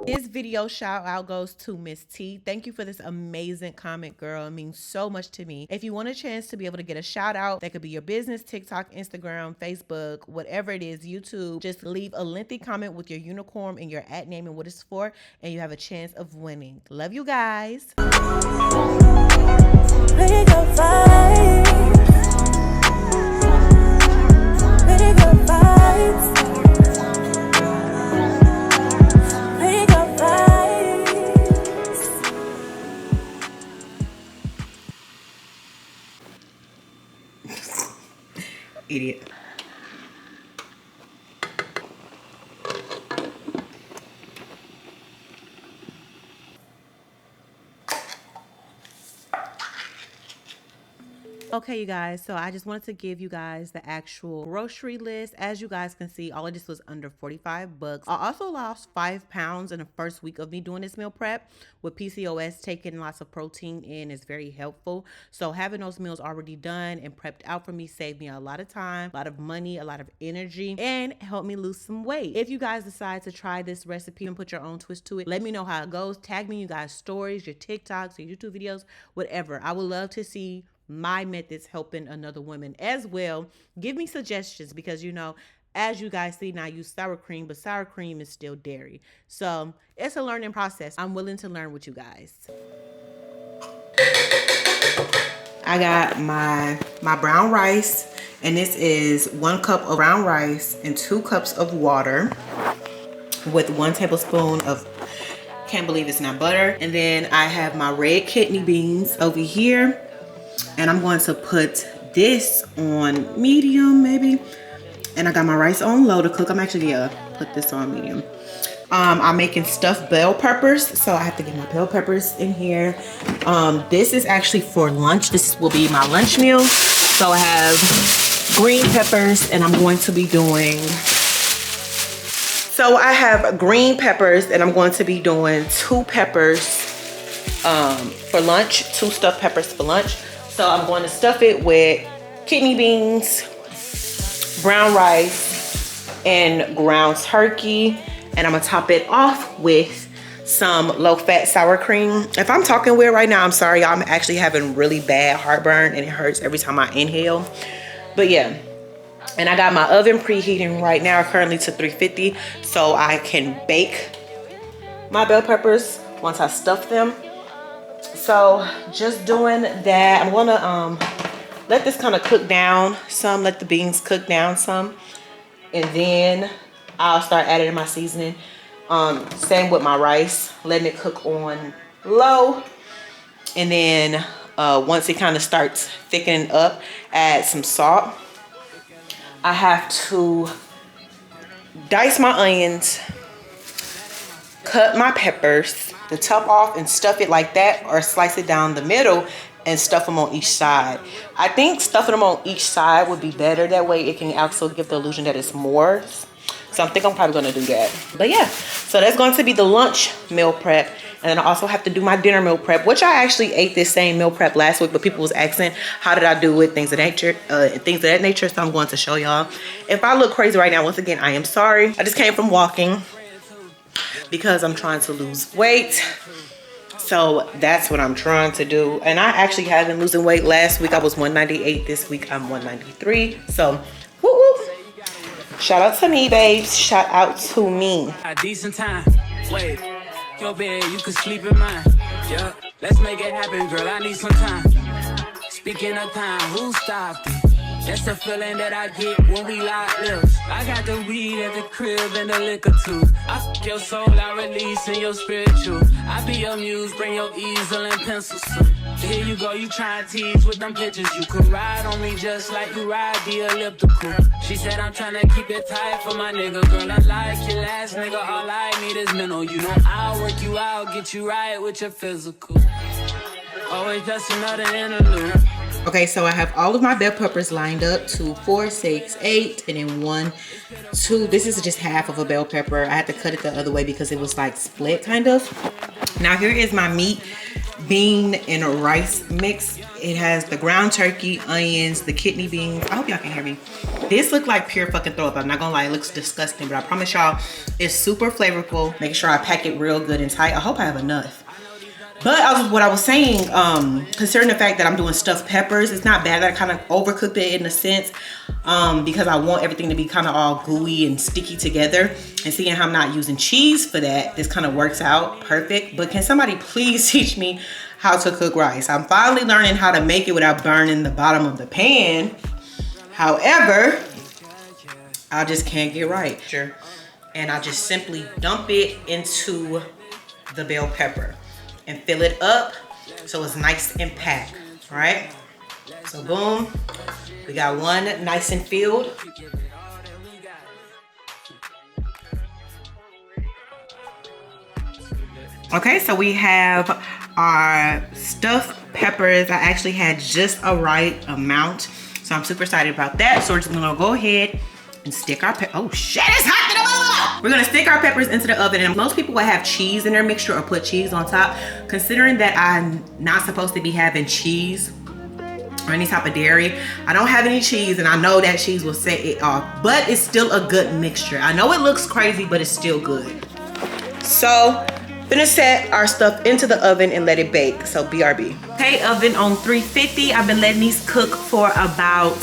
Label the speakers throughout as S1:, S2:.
S1: This video shout out goes to Miss T. Thank you for this amazing comment, girl. It means so much to me. If you want a chance to be able to get a shout out, that could be your business, TikTok, Instagram, Facebook, whatever it is, YouTube, just leave a lengthy comment with your unicorn and your @ name and what it's for, and you have a chance of winning. Love you guys. Pretty girl vibes. Pretty girl vibes. Idiot. Okay, you guys, so I just wanted to give you guys the actual grocery list. As you guys can see, all of this was under 45 bucks. I also lost 5 pounds in the first week of me doing this meal prep. With PCOS, taking lots of protein in is very helpful. So having those meals already done and prepped out for me saved me a lot of time, a lot of money, a lot of energy, and helped me lose some weight. If you guys decide to try this recipe and put your own twist to it, let me know how it goes. Tag me you guys' stories, your TikToks, your YouTube videos, whatever. I would love to see my methods helping another woman as well. Give me suggestions because, you know, as you guys see now, I use sour cream, but sour cream is still dairy. So it's a learning process. I'm willing to learn with you guys. I got my brown rice, and this is 1 cup of brown rice and 2 cups of water with 1 tablespoon of, can't believe it's not butter. And then I have my red kidney beans over here. And I'm going to put this on medium, maybe. And I got my rice on low to cook. I'm actually gonna put this on medium. I'm making stuffed bell peppers, so I have to get my bell peppers in here. This is actually for lunch. This will be my lunch meal. So I have green peppers, and I'm going to be doing. So I have green peppers, and I'm going to be doing 2 peppers for lunch, 2 stuffed peppers for lunch. So I'm going to stuff it with kidney beans, brown rice, and ground turkey. And I'm gonna top it off with some low-fat sour cream. If I'm talking weird right now, I'm sorry. I'm actually having really bad heartburn and it hurts every time I inhale. But yeah. And I got my oven preheating right now, currently to 350. So I can bake my bell peppers once I stuff them. So just doing that. I'm gonna let this kind of cook down some, let the beans cook down some, and then I'll start adding my seasoning. Same with my rice, letting it cook on low, and then once it kind of starts thickening up, add some salt. I have to dice my onions, cut my peppers, the top off, and stuff it like that, or slice it down the middle and stuff them on each side. I think stuffing them on each side would be better. That way it can also give the illusion that it's more. So I think I'm probably gonna do that. But yeah, so that's going to be the lunch meal prep. And then I also have to do my dinner meal prep, which I actually ate this same meal prep last week, but people was asking, how did I do it? Things of that nature. So I'm going to show y'all. If I look crazy right now, once again, I am sorry. I just came from walking because I'm trying to lose weight. So that's what I'm trying to do. And I actually have been losing weight. Last week I was 198. This week I'm 193. So woo woo. Shout out to me, babes. Shout out to me.
S2: A decent time. Wait, your bed, you can sleep in mine. Yeah, let's make it happen, girl. I need some time. Speaking of time, who stopped it? That's the feeling that I get when we lock lips. I got the weed at the crib and the liquor too. I fuck your soul, I release in your spiritual. I be your muse, bring your easel and pencils too. Here you go, you try and tease with them pictures. You could ride on me just like you ride the elliptical. She said I'm trying to keep it tight for my nigga. Girl, I like your last nigga, all I need is mental. You know I'll work you out, get you right with your physical. Always just another interlude.
S1: Okay, so I have all of my bell peppers lined up, 2, 4, 6, 8, and then 1, 2. This is just half of a bell pepper. I had to cut it the other way because it was like split kind of. Now here is my meat, bean, and a rice mix. It has the ground turkey, onions, the kidney beans. I hope y'all can hear me. This looked like pure fucking throw up. I'm not gonna lie, it looks disgusting, but I promise y'all it's super flavorful. Make sure I pack it real good and tight. I hope I have enough. But what I was saying, considering the fact that I'm doing stuffed peppers, it's not bad that I kind of overcooked it in a sense, because I want everything to be kind of all gooey and sticky together. And seeing how I'm not using cheese for that, this kind of works out perfect. But can somebody please teach me how to cook rice? I'm finally learning how to make it without burning the bottom of the pan. However, I just can't get right. And I just simply dump it into the bell pepper and fill it up so it's nice and packed, all right? So boom, we got one nice and filled. Okay, so we have our stuffed peppers. I actually had just a right amount, so I'm super excited about that. So we're just gonna go ahead and stick our oh shit, it's hot in the mother. We're gonna stick our peppers into the oven, and most people will have cheese in their mixture or put cheese on top. Considering that I'm not supposed to be having cheese or any type of dairy, I don't have any cheese, and I know that cheese will set it off, but it's still a good mixture. I know it looks crazy, but it's still good. So gonna set our stuff into the oven and let it bake. So BRB. Okay, oven on 350. I've been letting these cook for about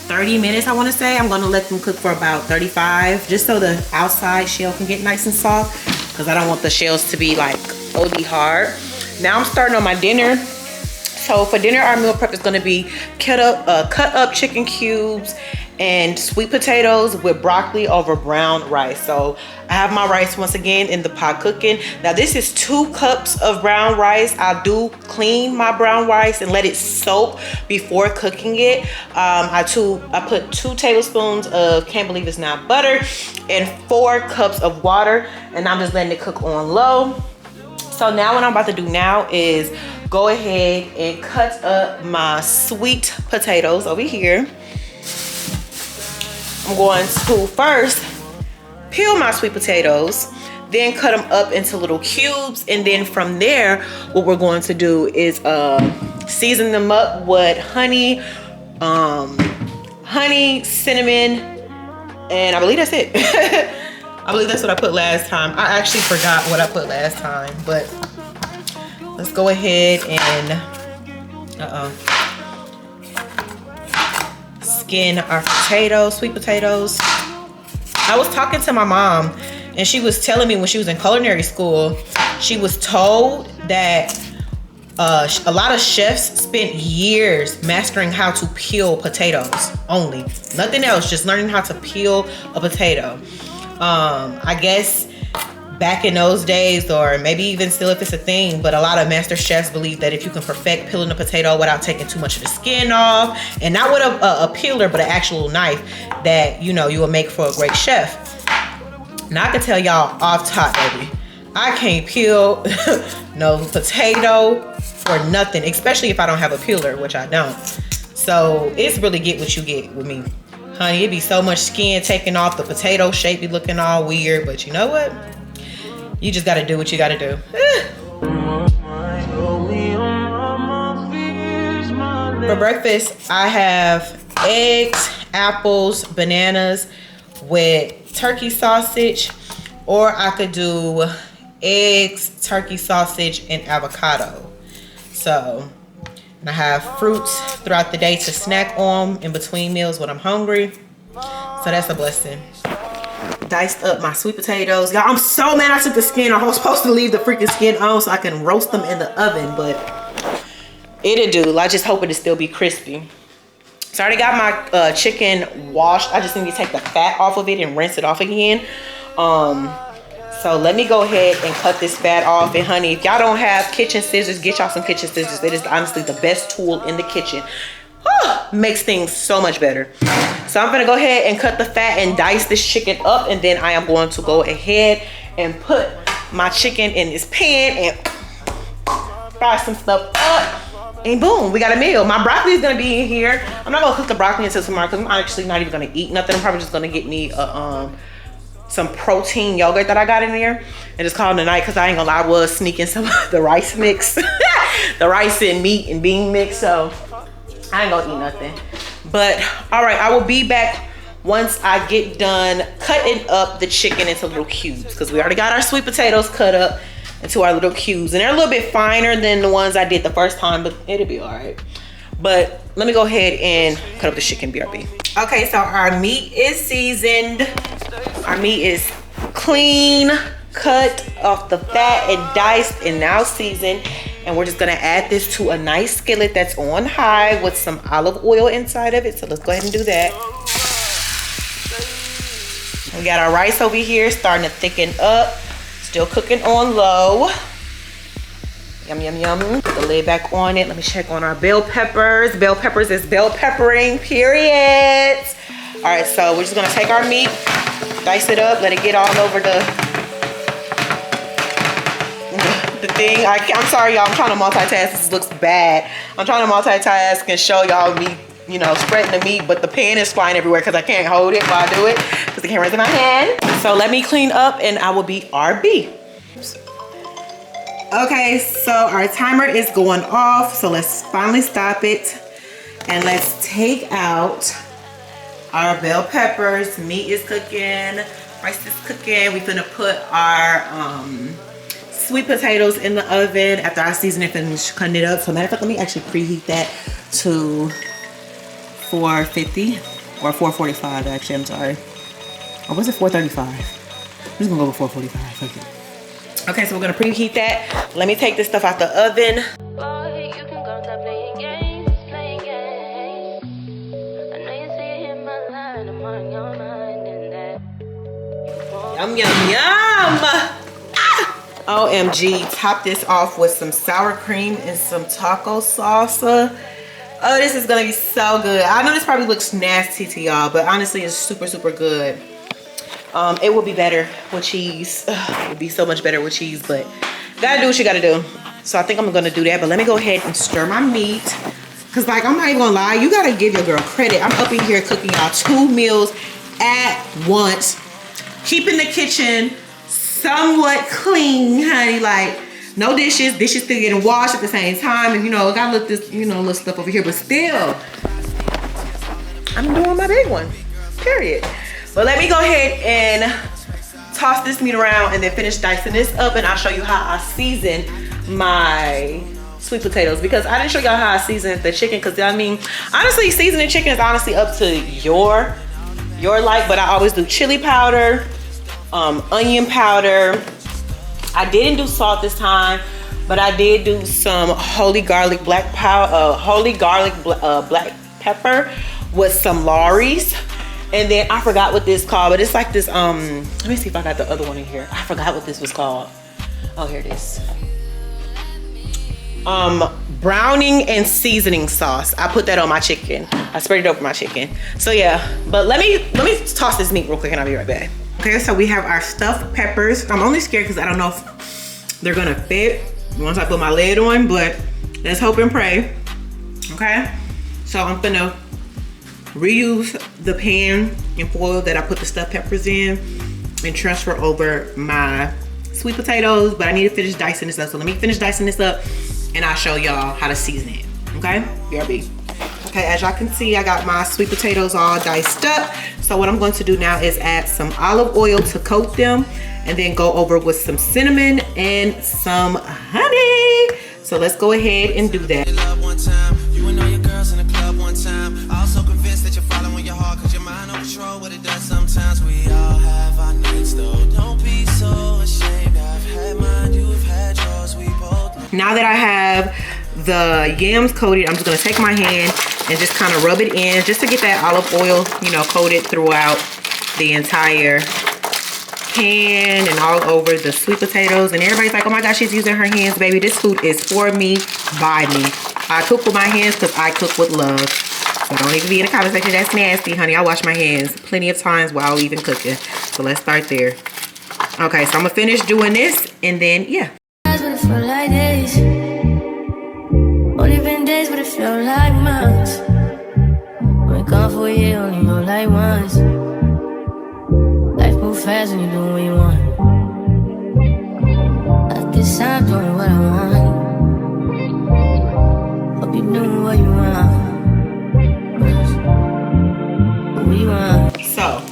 S1: 30 minutes, I want to say. I'm going to let them cook for about 35, just so the outside shell can get nice and soft, because I don't want the shells to be like OD hard. Now I'm starting on my dinner. So for dinner, our meal prep is going to be cut up chicken cubes and sweet potatoes with broccoli over brown rice. So I have my rice once again in the pot cooking. Now this is 2 cups of brown rice. I do clean my brown rice and let it soak before cooking it. I put 2 tablespoons of, can't believe it's not butter, and 4 cups of water, and I'm just letting it cook on low. So now what I'm about to do now is go ahead and cut up my sweet potatoes over here. I'm going to first peel my sweet potatoes, then cut them up into little cubes, and then from there, what we're going to do is season them up with honey, cinnamon, and I believe that's it. I believe that's what I put last time. I actually forgot what I put last time, but let's go ahead and skin our potatoes, sweet potatoes. I was talking to my mom, and she was telling me when she was in culinary school, she was told that a lot of chefs spent years mastering how to peel potatoes only. Nothing else, just learning how to peel a potato. I guess back in those days, or maybe even still if it's a thing, but a lot of master chefs believe that if you can perfect peeling a potato without taking too much of the skin off, and not with a peeler, but an actual knife, that, you know, you will make for a great chef. Now I can tell y'all off top, baby, I can't peel no potato or nothing, especially if I don't have a peeler, which I don't. So it's really get what you get with me. Honey, it'd be so much skin taking off, the potato shape be looking all weird, but you know what? You just gotta do what you gotta do. For breakfast, I have eggs, apples, bananas with turkey sausage, or I could do eggs, turkey sausage, and avocado. So, and I have fruits throughout the day to snack on in between meals when I'm hungry. So that's a blessing. Diced up my sweet potatoes. Y'all, I'm so mad I took the skin. I was supposed to leave the freaking skin on so I can roast them in the oven, but it'll do. I just hope it'll still be crispy. So I already got my chicken washed. I just need to take the fat off of it and rinse it off again. So let me go ahead and cut this fat off. And honey, if y'all don't have kitchen scissors, get y'all some kitchen scissors. It is honestly the best tool in the kitchen. Makes things so much better. So I'm gonna go ahead and cut the fat and dice this chicken up, and then I am going to go ahead and put my chicken in this pan and fry some stuff up. And boom, we got a meal. My broccoli is gonna be in here. I'm not gonna cook the broccoli until tomorrow because I'm actually not even gonna eat nothing. I'm probably just gonna get me some protein yogurt that I got in there and just call it a night because I ain't gonna lie, I was sneaking some of the rice mix, the rice and meat and bean mix. So I ain't gonna eat nothing. But all right, I will be back once I get done cutting up the chicken into little cubes because we already got our sweet potatoes cut up into our little cubes, and they're a little bit finer than the ones I did the first time, but it'll be all right. But let me go ahead and cut up the chicken, BRB. Okay, so our meat is seasoned. Our meat is clean, cut off the fat and diced and now seasoned. And we're just gonna add this to a nice skillet that's on high with some olive oil inside of it. So let's go ahead and do that. We got our rice over here starting to thicken up. Still cooking on low. Yum, yum, yum. Put the lid back on it. Let me check on our bell peppers. Bell peppers is bell peppering, period. All right, so we're just gonna take our meat, dice it up, let it get all over the thing. I'm sorry, y'all. I'm trying to multitask. This looks bad. I'm trying to multitask and show y'all me, you know, spreading the meat, but the pan is flying everywhere because I can't hold it while I do it because the camera's in my hand. So let me clean up and I will be RB. Okay, so our timer is going off. So let's finally stop it. And let's take out our bell peppers. Meat is cooking, rice is cooking. We're gonna put our sweet potatoes in the oven after I season it and cutting it up. So matter of fact, let me actually preheat that to 450 or 445 actually, I'm sorry. Or was it 435? I'm just gonna go with 445, okay. Okay, so we're gonna preheat that. Let me take this stuff out the oven.
S3: Boy, you can go stop playing games, playing games. I know you see it in my line, I'm on your mind and that.
S1: Yum, yum, yum! OMG, top this off with some sour cream and some taco salsa. Oh, this is gonna be so good. I know this probably looks nasty to y'all, but honestly, it's super, super good. It will be better with cheese. It would be so much better with cheese, but gotta do what you gotta do. So I think I'm gonna do that, but let me go ahead and stir my meat. Cause like, I'm not even gonna lie, you gotta give your girl credit. I'm up in here cooking y'all 2 meals at once, keeping the kitchen somewhat clean, honey. Like, no dishes still getting washed at the same time, and you know, gotta look this, you know, little stuff over here, but still, I'm doing my big one, period. But let me go ahead and toss this meat around and then finish dicing this up, and I'll show you how I season my sweet potatoes, because I didn't show y'all how I season the chicken, because I mean, honestly, seasoning chicken is honestly up to your like, but I always do chili powder, onion powder. I didn't do salt this time, but I did do some holy garlic black pepper with some Lawry's. And then I forgot what this called, but it's like this, let me see if I got the other one in here. I forgot what this was called. Oh, here it is. Browning and seasoning sauce. I put that on my chicken. I spread it over my chicken. So yeah, but let me toss this meat real quick and I'll be right back. Okay, so we have our stuffed peppers. I'm only scared because I don't know if they're gonna fit once I put my lid on, but let's hope and pray. Okay, so I'm gonna reuse the pan and foil that I put the stuffed peppers in and transfer over my sweet potatoes, but I need to finish dicing this up. So let me finish dicing this up and I'll show y'all how to season it, okay? BRB. Okay, as y'all can see, I got my sweet potatoes all diced up. So what I'm going to do now is add some olive oil to coat them and then go over with some cinnamon and some honey. So let's go ahead and do that.
S4: You and all your girls in the club one time. Also convinced that you're following your heart, cause your mind on patrol, what it does sometimes. We all have our needs though. Don't be so ashamed. I've had mine, you've had yours, we both.
S1: Now that I have the yams coated, I'm just gonna take my hand and just kind of rub it in just to get that olive oil, you know, coated throughout the entire pan and all over the sweet potatoes. And everybody's like, oh my gosh, she's using her hands. Baby, this food is for me, by me. I cook with my hands because I cook with love. So don't even be in the comment section, that's nasty, honey. I wash my hands plenty of times while even cooking. So let's start there. Okay, so I'm gonna finish doing this and then, yeah.
S3: Only been days days, but it felt like months. Been gone for a year, only know like once. Life move fast when you do what you want. At this time, doing what I want. Hope you doing what you want. What you want.
S1: So,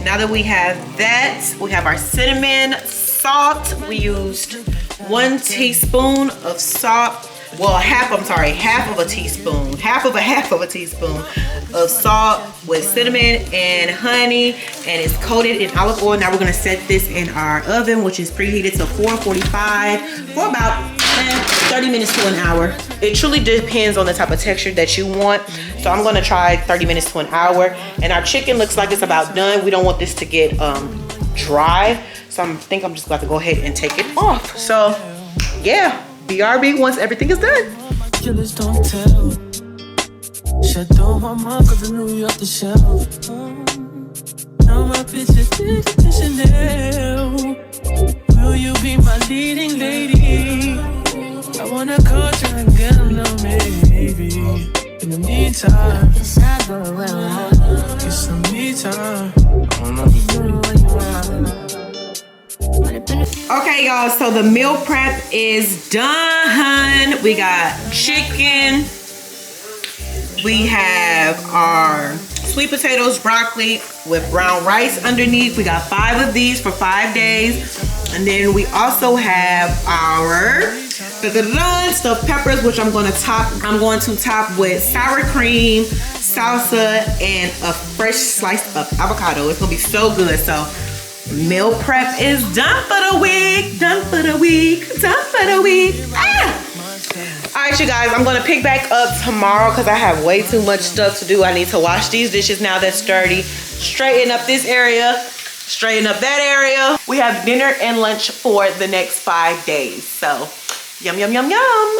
S1: now that we have that, we have our cinnamon, salt. We used 1 teaspoon of salt. Well, half of a teaspoon. Half of a teaspoon of salt with cinnamon and honey, and it's coated in olive oil. Now we're gonna set this in our oven, which is preheated to 445 for about 30 minutes to an hour. It truly depends on the type of texture that you want. So I'm gonna try 30 minutes to an hour. And our chicken looks like it's about done. We don't want this to get dry. So I think I'm just about to go ahead and take it off. So yeah, BRB once everything is done.
S4: Killers don't tell. Shut down my mouth cause I knew you off the shelf. Now my pictures did Chanel. Will you be my leading lady? I wanna call you and get a little maybe. In the meantime, get some me time. I don't know.
S1: Okay, y'all, so the meal prep is done. We got chicken. We have our sweet potatoes, broccoli with brown rice underneath. We got 5 of these for 5 days. And then we also have our stuffed peppers, which I'm going to top with sour cream, salsa, and a fresh slice of avocado. It's going to be so good. So meal prep is done for the week. Ah! All right, you guys, I'm gonna pick back up tomorrow because I have way too much stuff to do. I need to wash these dishes now that's dirty, straighten up this area, straighten up that area. We have dinner and lunch for the next 5 days. So yum, yum, yum, yum.